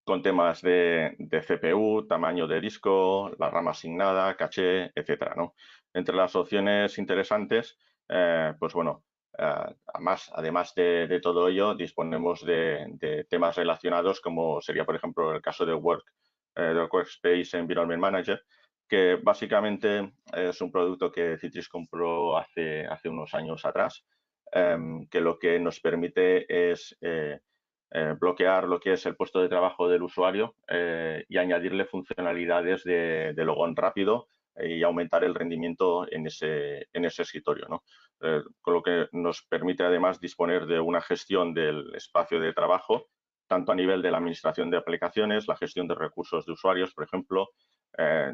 con temas de CPU, tamaño de disco, la RAM asignada, caché, etcétera, ¿no? Entre las opciones interesantes, pues bueno, además de todo ello, disponemos de temas relacionados como sería, por ejemplo, el caso de Workspace Environment Manager, que básicamente es un producto que Citrix compró hace unos años atrás, que lo que nos permite es bloquear lo que es el puesto de trabajo del usuario y añadirle funcionalidades de logón rápido y aumentar el rendimiento en ese escritorio, ¿no? Con lo que nos permite además disponer de una gestión del espacio de trabajo, tanto a nivel de la administración de aplicaciones, la gestión de recursos de usuarios, por ejemplo.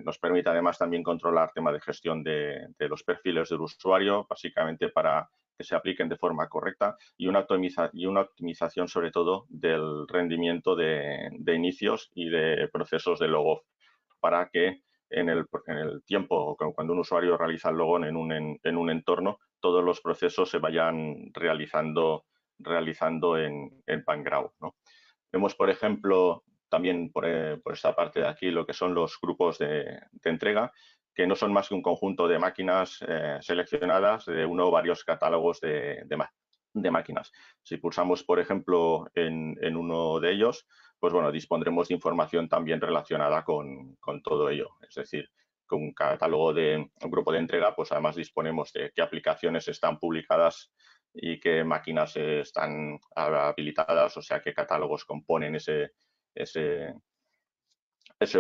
Nos permite además también controlar tema de gestión de los perfiles del usuario, básicamente para que se apliquen de forma correcta y una optimización sobre todo del rendimiento de inicios y de procesos de logout para que en el tiempo cuando un usuario realiza el logón en un entorno, todos los procesos se vayan realizando en background, ¿no? Vemos, por ejemplo, también por esta parte de aquí lo que son los grupos de entrega, que no son más que un conjunto de máquinas seleccionadas de uno o varios catálogos de máquinas. Si pulsamos, por ejemplo, en uno de ellos, pues bueno, dispondremos de información también relacionada con todo ello. Es decir, con un catálogo de un grupo de entrega, pues además disponemos de qué aplicaciones están publicadas y qué máquinas están habilitadas, o sea, qué catálogos componen ese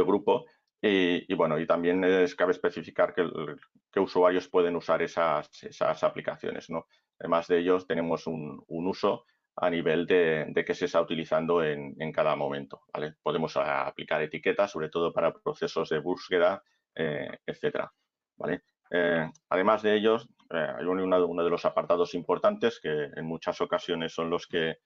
grupo. Y bueno, y también cabe especificar qué usuarios pueden usar esas aplicaciones, ¿no? Además de ellos, tenemos un uso a nivel de qué se está utilizando en cada momento, ¿vale? Podemos aplicar etiquetas, sobre todo para procesos de búsqueda, etcétera, ¿vale? Además de ellos, hay uno de los apartados importantes que en muchas ocasiones son los que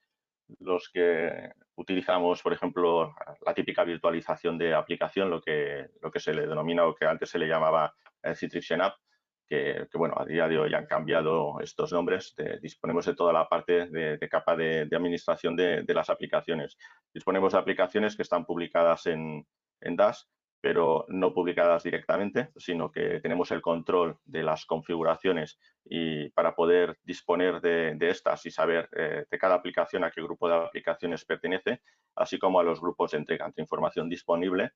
utilizamos, por ejemplo, la típica virtualización de aplicación, lo que se le denomina o que antes se le llamaba Citrix Synapse, que bueno, a día de hoy han cambiado estos nombres. Disponemos de toda la parte de capa de administración de las aplicaciones. Disponemos de aplicaciones que están publicadas en DAS, pero no publicadas directamente, sino que tenemos el control de las configuraciones y para poder disponer de estas y saber de cada aplicación a qué grupo de aplicaciones pertenece, así como a los grupos de entrega de información disponible.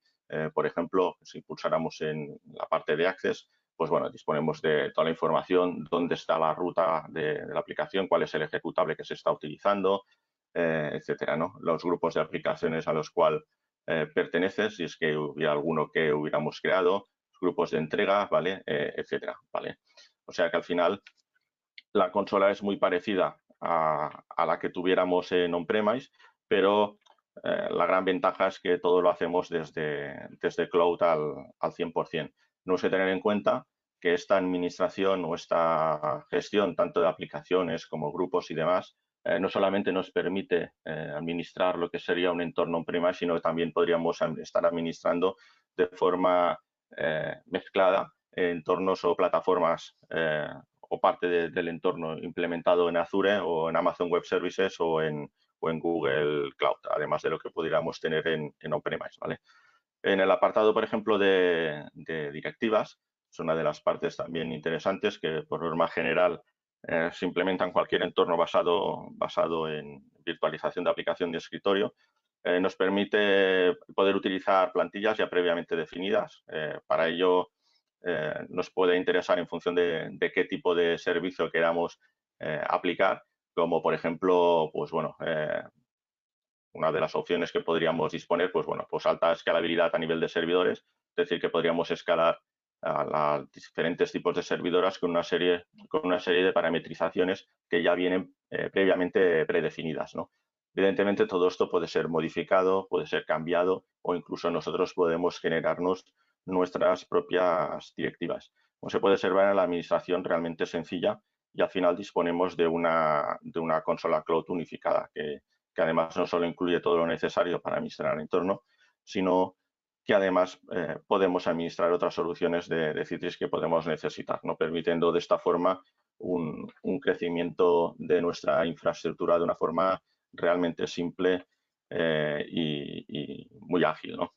Por ejemplo, si pulsáramos en la parte de Access, pues bueno, disponemos de toda la información, dónde está la ruta de la aplicación, cuál es el ejecutable que se está utilizando, etcétera, ¿no? Los grupos de aplicaciones a los cuales pertenece, si es que hubiera alguno que hubiéramos creado, grupos de entrega, ¿vale? Etcétera, ¿vale? O sea que al final la consola es muy parecida a la que tuviéramos en on-premise, pero la gran ventaja es que todo lo hacemos desde cloud al 100%. No hay que tener en cuenta que esta administración o esta gestión, tanto de aplicaciones como grupos y demás, no solamente nos permite administrar lo que sería un entorno on-premise, sino que también podríamos estar administrando de forma mezclada entornos o plataformas o parte del entorno implementado en Azure o en Amazon Web Services o en Google Cloud, además de lo que pudiéramos tener en on-premise, ¿vale? En el apartado, por ejemplo, de directivas, es una de las partes también interesantes que, por norma general, se implementa en cualquier entorno basado en virtualización de aplicación de escritorio. Nos permite poder utilizar plantillas ya previamente definidas. Para ello, nos puede interesar en función de qué tipo de servicio queramos aplicar, como por ejemplo, pues bueno, una de las opciones que podríamos disponer, pues bueno, pues alta escalabilidad a nivel de servidores, es decir, que podríamos escalar a los diferentes tipos de servidoras con una serie de parametrizaciones que ya vienen previamente predefinidas, ¿no? Evidentemente, todo esto puede ser modificado, puede ser cambiado o incluso nosotros podemos generarnos nuestras propias directivas. Como se puede observar, en la administración realmente sencilla y al final disponemos de una consola cloud unificada que además no solo incluye todo lo necesario para administrar el entorno, sino que además podemos administrar otras soluciones de Citrix que podemos necesitar, ¿no? Permitiendo de esta forma un crecimiento de nuestra infraestructura de una forma realmente simple y muy ágil, ¿no?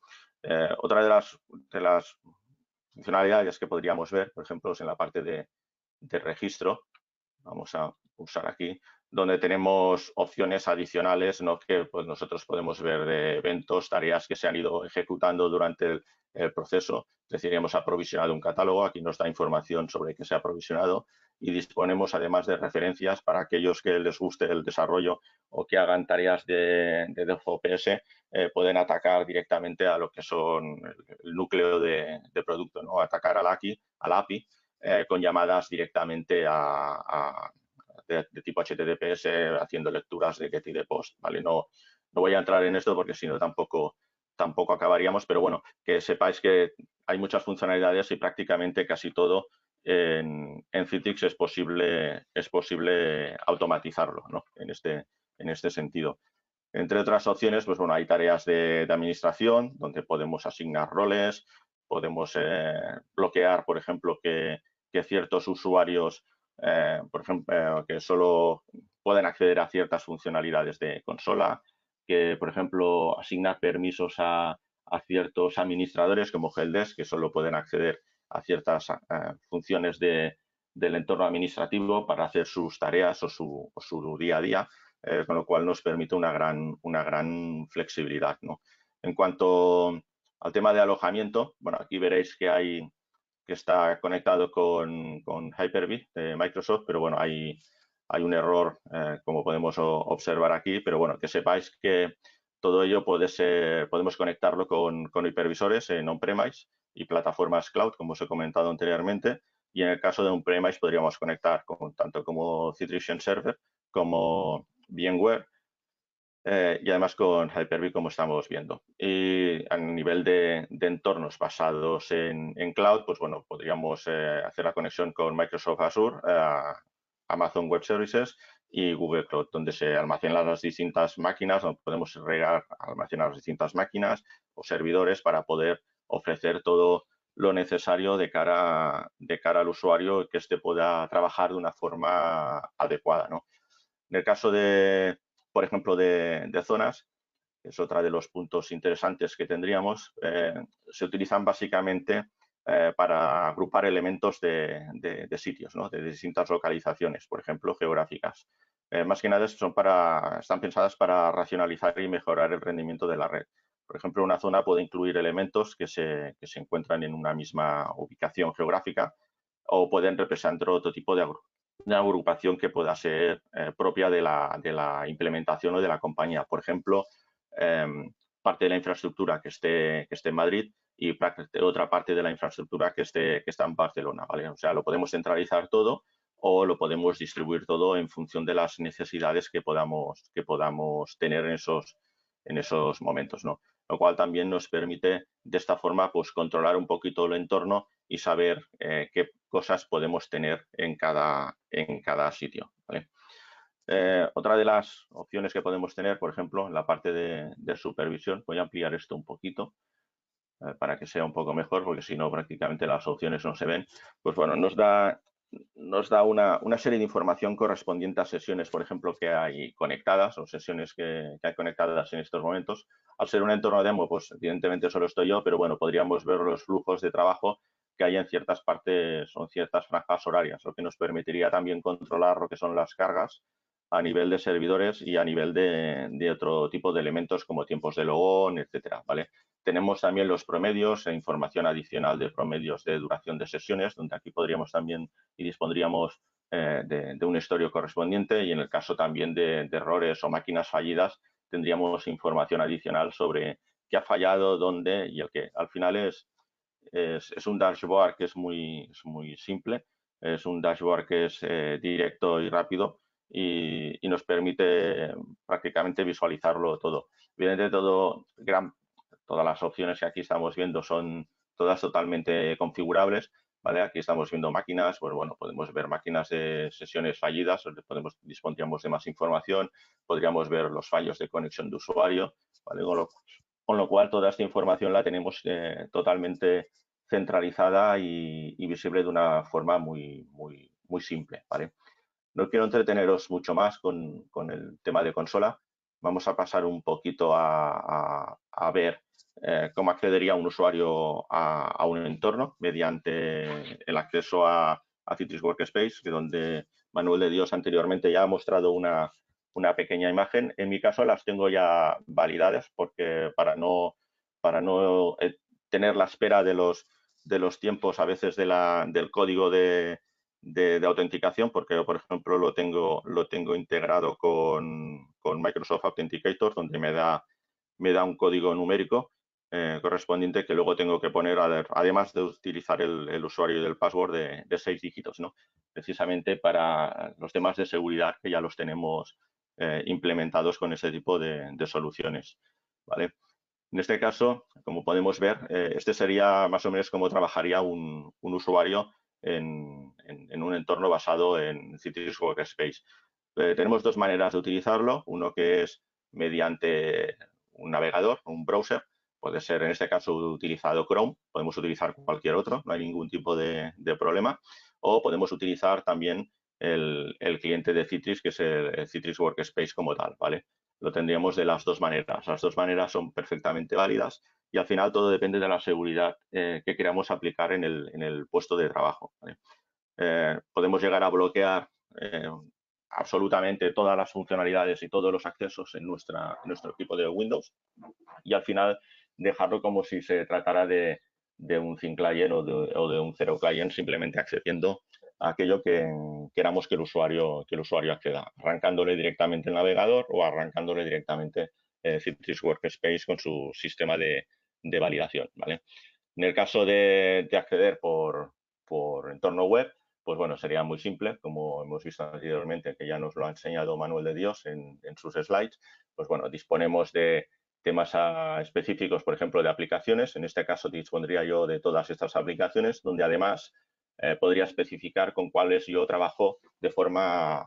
Otra de las funcionalidades que podríamos ver, por ejemplo, es en la parte de registro. Vamos a pulsar aquí, donde tenemos opciones adicionales, ¿no? Que pues, nosotros podemos ver de eventos, tareas que se han ido ejecutando durante el proceso. Es decir, hemos aprovisionado un catálogo, aquí nos da información sobre qué se ha aprovisionado y disponemos además de referencias para aquellos que les guste el desarrollo o que hagan tareas de DevOps, pueden atacar directamente a lo que son el núcleo de producto, ¿no? Atacar a la API con llamadas directamente de tipo HTTPS haciendo lecturas de GET y de POST, ¿vale? No voy a entrar en esto porque si no tampoco acabaríamos, pero bueno, que sepáis que hay muchas funcionalidades y prácticamente casi todo en Citrix es posible automatizarlo, ¿no? En este sentido. Entre otras opciones, pues bueno, hay tareas de administración donde podemos asignar roles, podemos bloquear, por ejemplo, que ciertos usuarios, por ejemplo, que solo pueden acceder a ciertas funcionalidades de consola, que, por ejemplo, asignar permisos a ciertos administradores como Helpdesk, que solo pueden acceder a ciertas funciones del entorno administrativo para hacer sus tareas o su día a día. Con lo cual nos permite una gran flexibilidad, ¿no? En cuanto al tema de alojamiento, bueno, aquí veréis que está conectado con Hyper-V de Microsoft, pero bueno, hay hay un error, como podemos observar aquí, pero bueno, que sepáis que todo ello podemos conectarlo con hipervisores en on-premise y plataformas cloud, como os he comentado anteriormente, y en el caso de on-premise podríamos conectar tanto como Citrix Server como VMware, y además con Hyper-V, como estamos viendo. Y a nivel de entornos basados en cloud, pues bueno, podríamos hacer la conexión con Microsoft Azure, Amazon Web Services y Google Cloud, donde se almacenan las distintas máquinas, donde podemos almacenar las distintas máquinas o servidores para poder ofrecer todo lo necesario de cara al usuario, que éste pueda trabajar de una forma adecuada, ¿no? En el caso por ejemplo, de zonas, que es otra de los puntos interesantes que tendríamos, se utilizan básicamente para agrupar elementos de sitios, ¿no? De distintas localizaciones, por ejemplo, geográficas. Más que nada están pensadas para racionalizar y mejorar el rendimiento de la red. Por ejemplo, una zona puede incluir elementos que se encuentran en una misma ubicación geográfica o pueden representar otro tipo de agrupación que pueda ser propia de la implementación o de la compañía. Por ejemplo, parte de la infraestructura que esté en Madrid y otra parte de la infraestructura que está en Barcelona, ¿vale? O sea, lo podemos centralizar todo o lo podemos distribuir todo en función de las necesidades que podamos tener en esos momentos, ¿no? Lo cual también nos permite de esta forma pues controlar un poquito el entorno y saber qué cosas podemos tener en cada sitio, ¿vale? Otra de las opciones que podemos tener, por ejemplo, en la parte de supervisión, voy a ampliar esto un poquito para que sea un poco mejor, porque si no prácticamente las opciones no se ven. Pues bueno, nos da una serie de información correspondiente a sesiones, por ejemplo, que hay conectadas o sesiones que hay conectadas en estos momentos. Al ser un entorno demo, pues evidentemente solo estoy yo, pero bueno, podríamos ver los flujos de trabajo que hay en ciertas partes o en ciertas franjas horarias, lo que nos permitiría también controlar lo que son las cargas a nivel de servidores y a nivel de otro tipo de elementos como tiempos de logón, etcétera, ¿vale? Tenemos también los promedios e información adicional de promedios de duración de sesiones, donde aquí podríamos también y dispondríamos de un historial correspondiente, y en el caso también de errores o máquinas fallidas tendríamos información adicional sobre qué ha fallado, dónde y el qué. Al final es un dashboard que es muy simple, es un dashboard que es directo y rápido y nos permite prácticamente visualizarlo todo. Evidentemente todas las opciones que aquí estamos viendo son todas totalmente configurables, ¿vale? Aquí estamos viendo máquinas, pues bueno, podemos ver máquinas de sesiones fallidas, dispondríamos de más información, podríamos ver los fallos de conexión de usuario, ¿vale? Con lo cual toda esta información la tenemos totalmente centralizada y visible de una forma muy simple, ¿vale? No quiero entreteneros mucho más con el tema de consola. Vamos a pasar un poquito a ver cómo accedería un usuario a un entorno mediante el acceso a Citrix Workspace, que donde Manuel de Dios anteriormente ya ha mostrado una pequeña imagen. En mi caso las tengo ya validadas porque para no tener la espera de los tiempos a veces del código de autenticación, porque yo, por ejemplo, lo tengo integrado con Microsoft Authenticator, donde me da un código numérico correspondiente que luego tengo que poner, además de utilizar el usuario y el password de 6 dígitos, ¿no? Precisamente para los temas de seguridad que ya los tenemos implementados con ese tipo de soluciones, ¿vale? En este caso, como podemos ver, este sería más o menos cómo trabajaría un usuario en un entorno basado en Citrix Workspace. Tenemos dos maneras de utilizarlo, uno que es mediante un navegador, un browser, puede ser en este caso utilizado Chrome, podemos utilizar cualquier otro, no hay ningún tipo de problema, o podemos utilizar también el cliente de Citrix, que es el Citrix Workspace como tal, ¿vale? Lo tendríamos de las dos maneras. Las dos maneras son perfectamente válidas y al final todo depende de la seguridad que queramos aplicar en el puesto de trabajo, ¿vale? Podemos llegar a bloquear absolutamente todas las funcionalidades y todos los accesos en nuestro equipo de Windows y al final dejarlo como si se tratara de un thin client o de un zero client, simplemente accediendo aquello que queramos que el usuario acceda, arrancándole directamente el navegador o arrancándole directamente Citrix Workspace con su sistema de validación, ¿vale? En el caso de acceder por entorno web, pues bueno, sería muy simple, como hemos visto anteriormente, que ya nos lo ha enseñado Manuel de Dios en sus slides. Pues bueno, disponemos de temas específicos, por ejemplo, de aplicaciones. En este caso dispondría yo de todas estas aplicaciones, donde además podría especificar con cuáles yo trabajo de forma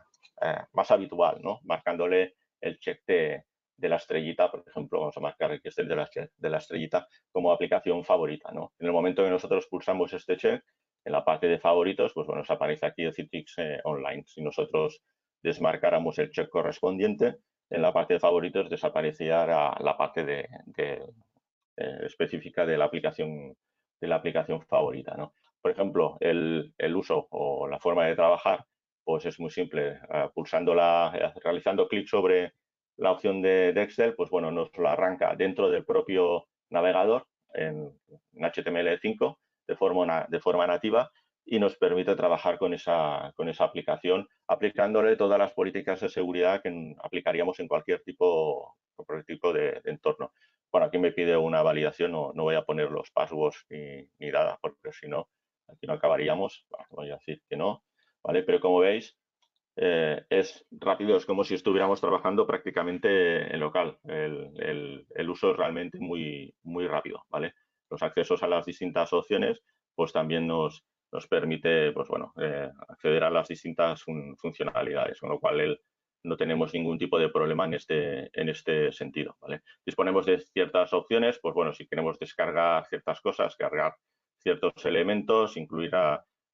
más habitual, ¿no? Marcándole el check de la estrellita, por ejemplo, vamos a marcar que es el de la estrellita como aplicación favorita, ¿no? En el momento que nosotros pulsamos este check, en la parte de favoritos, pues bueno, nos aparece aquí el Citrix Online. Si nosotros desmarcáramos el check correspondiente, en la parte de favoritos desaparecería la parte específica de la aplicación favorita, ¿no? Por ejemplo, el uso o la forma de trabajar, pues es muy simple. Realizando clic sobre la opción de Excel, pues bueno, nos lo arranca dentro del propio navegador en HTML5 de forma nativa y nos permite trabajar con esa aplicación, aplicándole todas las políticas de seguridad que aplicaríamos en cualquier tipo de entorno. Bueno, aquí me pide una validación, no voy a poner los passwords ni nada, porque si no, aquí no acabaríamos. Bueno, voy a decir que no, ¿vale? Pero como veis, es rápido, es como si estuviéramos trabajando prácticamente en local. El uso es realmente muy, muy rápido, ¿vale? Los accesos a las distintas opciones, pues también nos permite, pues bueno, acceder a las distintas funcionalidades, con lo cual no tenemos ningún tipo de problema en este sentido, ¿vale? Disponemos de ciertas opciones, pues bueno, si queremos descargar ciertas cosas, cargar ciertos elementos,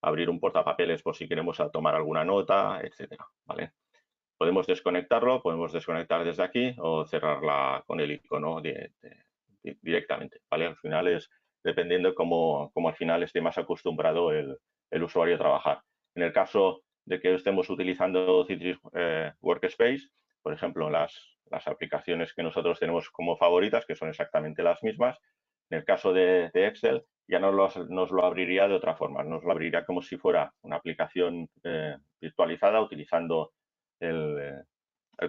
abrir un portapapeles por si queremos tomar alguna nota, etcétera, ¿vale? Podemos desconectar desde aquí o cerrarla con el icono directamente, ¿vale? Al final es dependiendo cómo al final esté más acostumbrado el usuario a trabajar. En el caso de que estemos utilizando Citrix Workspace, por ejemplo, las aplicaciones que nosotros tenemos como favoritas, que son exactamente las mismas, en el caso de Excel, ya nos lo abriría de otra forma. Nos lo abriría como si fuera una aplicación virtualizada utilizando el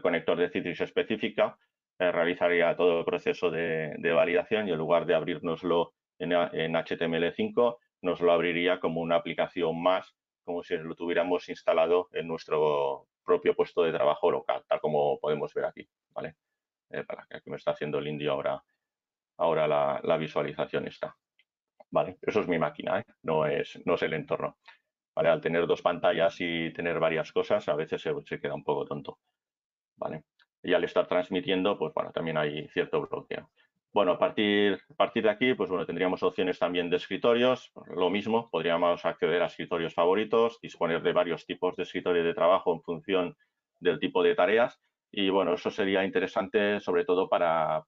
conector de Citrix específica, realizaría todo el proceso de validación y en lugar de abrirnoslo en HTML5, nos lo abriría como una aplicación más, como si lo tuviéramos instalado en nuestro propio puesto de trabajo local, tal como podemos ver aquí, ¿vale? Para que aquí me está haciendo el indio ahora la visualización está. ¿Vale? Eso es mi máquina, ¿eh? No es el entorno. ¿Vale? Al tener dos pantallas y tener varias cosas, a veces se queda un poco tonto. ¿Vale? Y al estar transmitiendo, pues bueno, también hay cierto bloqueo. Bueno, a partir de aquí, pues bueno, tendríamos opciones también de escritorios. Lo mismo, podríamos acceder a escritorios favoritos, disponer de varios tipos de escritorios de trabajo en función del tipo de tareas. Y bueno, eso sería interesante sobre todo para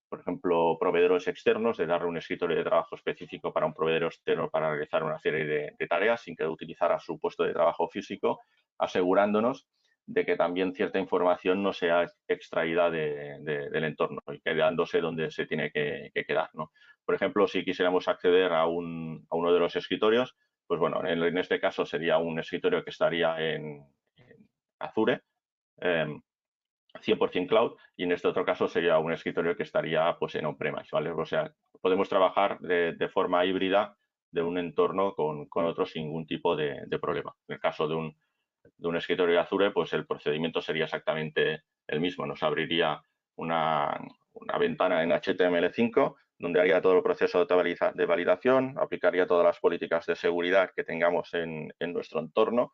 por ejemplo, proveedores externos, de darle un escritorio de trabajo específico para un proveedor externo para realizar una serie de tareas sin que utilizara su puesto de trabajo físico, asegurándonos de que también cierta información no sea extraída del entorno y quedándose donde se tiene que quedar, ¿no? Por ejemplo, si quisiéramos acceder a uno de los escritorios, pues bueno, en este caso sería un escritorio que estaría en Azure, 100% cloud, y en este otro caso sería un escritorio que estaría pues en on-premise, ¿vale? O sea, podemos trabajar de forma híbrida de un entorno con otro sin ningún tipo de problema. En el caso de un escritorio de Azure, pues el procedimiento sería exactamente el mismo. Nos abriría una ventana en HTML5 donde haría todo el proceso de validación, aplicaría todas las políticas de seguridad que tengamos en nuestro entorno,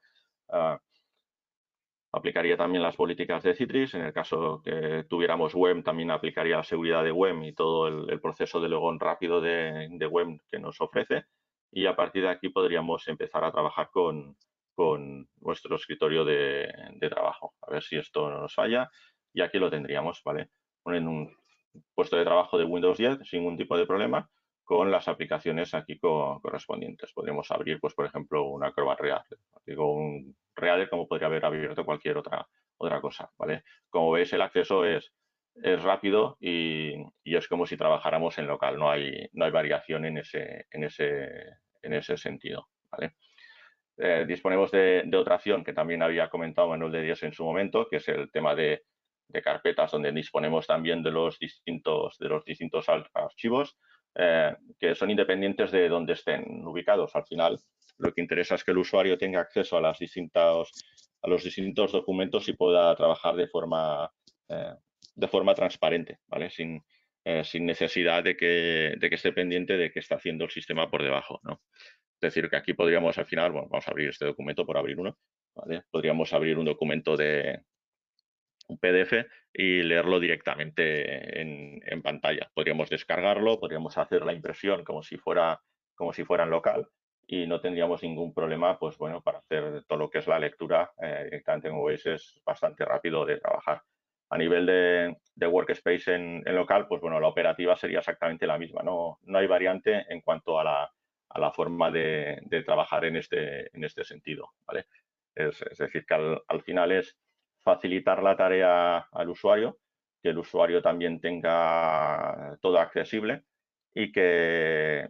aplicaría también las políticas de Citrix. En el caso que tuviéramos web, también aplicaría la seguridad de web y todo el proceso de login rápido de web que nos ofrece. Y a partir de aquí podríamos empezar a trabajar con nuestro escritorio de trabajo. A ver si esto no nos falla. Y aquí lo tendríamos, ¿vale? En un puesto de trabajo de Windows 10 sin ningún tipo de problema, con las aplicaciones aquí correspondientes. Podríamos abrir, pues, por ejemplo, una Acrobat Reader. Digo, un Reader como podría haber abierto cualquier otra cosa, ¿vale? Como veis, el acceso es rápido y es como si trabajáramos en local. No hay variación en ese sentido, ¿vale? disponemos de otra opción que también había comentado Manuel de Díaz en su momento, que es el tema de carpetas, donde disponemos también de los distintos archivos que son independientes de donde estén ubicados. Al final, lo que interesa es que el usuario tenga acceso a los distintos documentos y pueda trabajar de forma transparente, ¿vale? Sin necesidad de que esté pendiente de qué está haciendo el sistema por debajo, ¿no? Es decir, que aquí podríamos al final, bueno, vamos a abrir este documento por abrir uno, ¿vale? Podríamos abrir un documento de un PDF y leerlo directamente en pantalla. Podríamos descargarlo, podríamos hacer la impresión como si fuera en local y no tendríamos ningún problema, pues bueno, para hacer todo lo que es la lectura directamente en OS es bastante rápido de trabajar. A nivel de workspace en local, pues bueno, la operativa sería exactamente la misma. No hay variante en cuanto a la forma de trabajar en este sentido, ¿vale? Es decir, que al final es facilitar la tarea al usuario, que el usuario también tenga todo accesible y que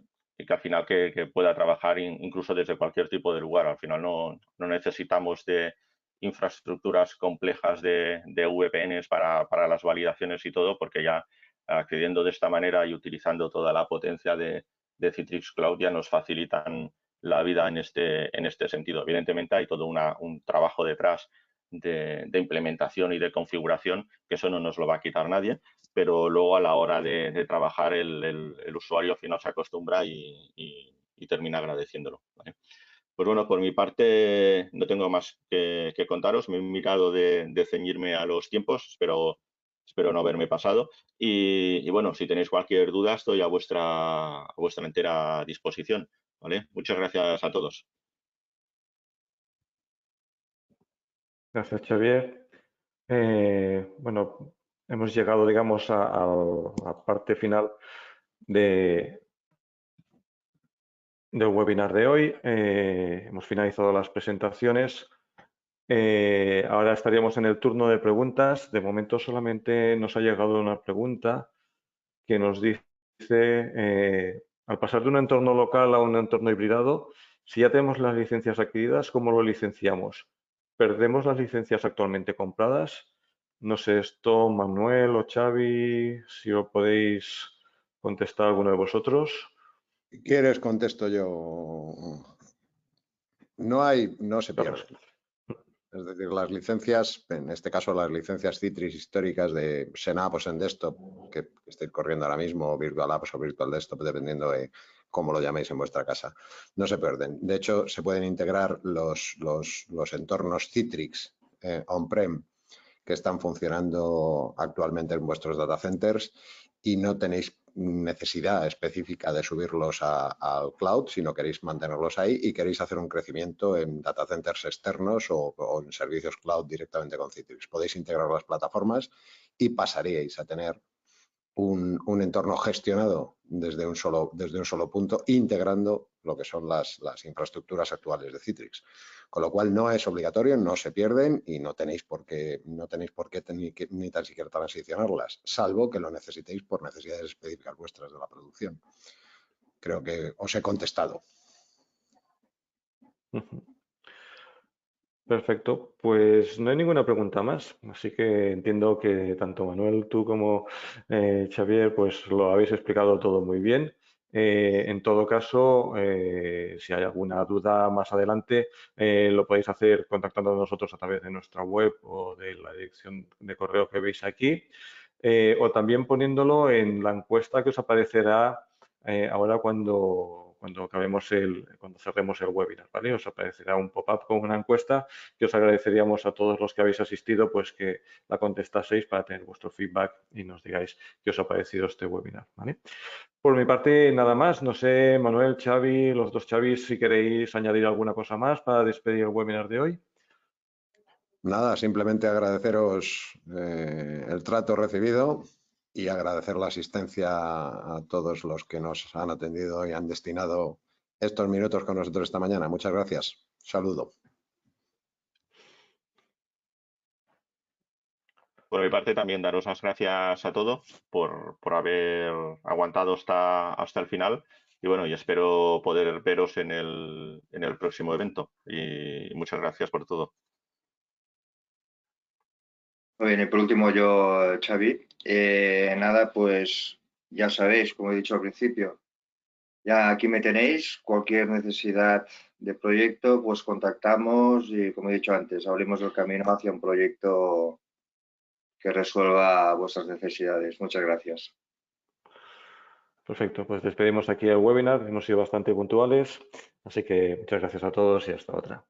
al final que pueda trabajar incluso desde cualquier tipo de lugar. Al final no necesitamos de infraestructuras complejas de VPNs para las validaciones y todo, porque ya accediendo de esta manera y utilizando toda la potencia de Citrix Cloud ya nos facilitan la vida en este sentido. Evidentemente hay todo un trabajo detrás de implementación y de configuración, que eso no nos lo va a quitar nadie, pero luego a la hora de trabajar el usuario al final se acostumbra y termina agradeciéndolo, ¿vale? Pues bueno, por mi parte no tengo más que contaros. Me he mirado de ceñirme a los tiempos, espero no haberme pasado. Y bueno, si tenéis cualquier duda, estoy a vuestra entera disposición, ¿vale? Muchas gracias a todos.
Gracias, Xavier. Bueno, hemos llegado, digamos, a la parte final del webinar de hoy. Hemos finalizado las presentaciones. Ahora estaríamos en el turno de preguntas. De momento solamente nos ha llegado una pregunta que nos dice, al pasar de un entorno local a un entorno hibridado, si ya tenemos las licencias adquiridas, ¿cómo lo licenciamos? ¿Perdemos las licencias actualmente compradas? No sé esto, Manuel o Xavi, si lo podéis contestar alguno de vosotros.
Si quieres, contesto yo. No se pierde. Es decir, las licencias, en este caso las licencias Citrix históricas de Xenapps en desktop, que estéis corriendo ahora mismo, Virtual Apps o Virtual Desktop, dependiendo de cómo lo llaméis en vuestra casa, no se pierden. De hecho, se pueden integrar los entornos Citrix on-prem que están funcionando actualmente en vuestros data centers y no tenéis necesidad específica de subirlos al cloud, sino queréis mantenerlos ahí y queréis hacer un crecimiento en data centers externos o en servicios cloud directamente con Citrix. Podéis integrar las plataformas y pasaríais a tener un entorno gestionado desde un solo punto, integrando lo que son las infraestructuras actuales de Citrix. Con lo cual no es obligatorio, no se pierden y no tenéis por qué ni tan siquiera transicionarlas, salvo que lo necesitéis por necesidades específicas vuestras de la producción. Creo que os he contestado.
Perfecto, pues no hay ninguna pregunta más, así que entiendo que tanto Manuel, tú como Xavier, pues lo habéis explicado todo muy bien. En todo caso, si hay alguna duda más adelante, lo podéis hacer contactando a nosotros a través de nuestra web o de la dirección de correo que veis aquí, o también poniéndolo en la encuesta que os aparecerá ahora cuando cerremos el webinar, ¿vale? Os aparecerá un pop-up con una encuesta que os agradeceríamos a todos los que habéis asistido, pues que la contestaseis para tener vuestro feedback y nos digáis qué os ha parecido este webinar, ¿vale? Por mi parte, nada más. No sé, Manuel, Xavi, los dos Xavis, si queréis añadir alguna cosa más para despedir el webinar de hoy.
Nada, simplemente agradeceros el trato recibido y agradecer la asistencia a todos los que nos han atendido y han destinado estos minutos con nosotros esta mañana. Muchas gracias. Saludo.
Por mi parte, también daros las gracias a todos por haber aguantado hasta el final bueno, y espero poder veros en el próximo evento. Y muchas gracias por todo.
Muy bien, y por último yo, Xavi. Nada, pues ya sabéis, como he dicho al principio, ya aquí me tenéis. Cualquier necesidad de proyecto, pues contactamos y, como he dicho antes, abrimos el camino hacia un proyecto que resuelva vuestras necesidades. Muchas gracias.
Perfecto, pues despedimos aquí el webinar. Hemos sido bastante puntuales, así que muchas gracias a todos y hasta otra.